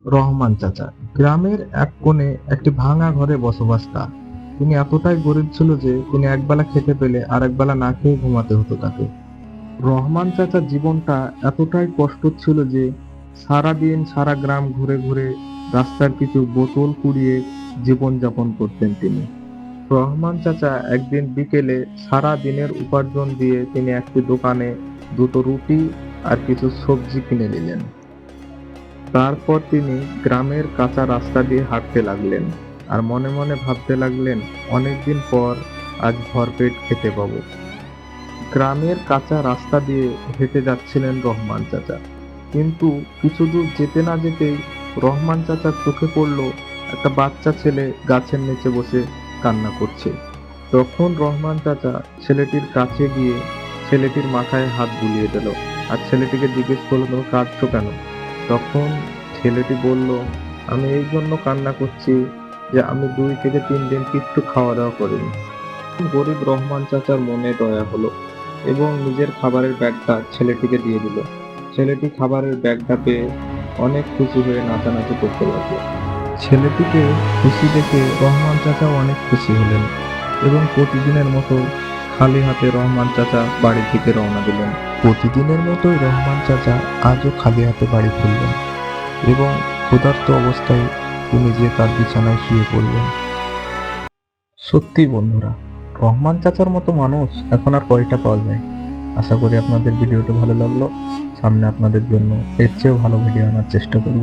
রহমান চাচা গ্রামের এক কোণে একটি ভাঙা ঘরে বসবাস তার। তিনি এতটাই গরিব ছিল যে তিনি একবেলা খেতে পেলে আর একবেলা না খেয়ে ঘুমাতে হতো তাকে। রহমান চাচার জীবনটা এতটাই কষ্ট ছিল যে সারা দিন সারা গ্রাম ঘুরে ঘুরে রাস্তার কিছু বোতল কুড়িয়ে জীবন যাপন করতেন তিনি। রহমান চাচা একদিন বিকেলে সারা দিনের উপার্জন দিয়ে তিনি একটি দোকানে দুটো রুটি আর কিছু সবজি কিনে নিলেন। তারপর তিনি গ্রামের কাঁচা রাস্তা দিয়ে হাঁটতে লাগলেন আর মনে মনে ভাবতে লাগলেন, অনেকদিন পর আজ ভরপেট খেতে পাবো। গ্রামের কাঁচা রাস্তা দিয়ে হেঁটে যাচ্ছিলেন রহমান চাচা, কিন্তু কিছু দূর যেতে না যেতেই রহমান চাচার চোখে পড়ল একটা বাচ্চা ছেলে গাছের নিচে বসে কান্না করছে। তখন রহমান চাচা ছেলেটির কাছে গিয়ে ছেলেটির মাথায় হাত বুলিয়ে দিল আর ছেলেটিকে জিজ্ঞেস করলো, তুমি কাঁদছো কেন? তখন ছেলেটি বলল, আমি এই জন্য কান্না করছি যে আমি 2 থেকে 3 দিন কিচ্ছু খাওয়া দাওয়া করিনি। গরিব রহমান চাচার মনে দয়া হলো এবং নিজের খাবারের ব্যাগটা ছেলেটিকে দিয়ে দিল। ছেলেটি খাবারের ব্যাগটা পেয়ে অনেক খুশি হয়ে নাচানাচি করতে লাগলো। ছেলেটিকে খুশি দেখে রহমান চাচাও অনেক খুশি হলেন এবং প্রতিদিনের মতো খালি হাতে রহমান চাচা বাড়ির দিকে রওনা দিলেন। প্রতিদিনের মতোই রহমান চাচা আজও খালি হাতে বাড়ি ফিরলেন এবং ক্ষুধার্ত অবস্থায় তিনি যে তার বিছানায় শুয়ে পড়লেন। সত্যি বন্ধুরা, রহমান চাচার মতো মানুষ এখন আর কয়টা পাওয়া যায়। আশা করি আপনাদের ভিডিওটা ভালো লাগলো। সামনে আপনাদের জন্য এর চেয়েও ভালো ভিডিও আনার চেষ্টা করব।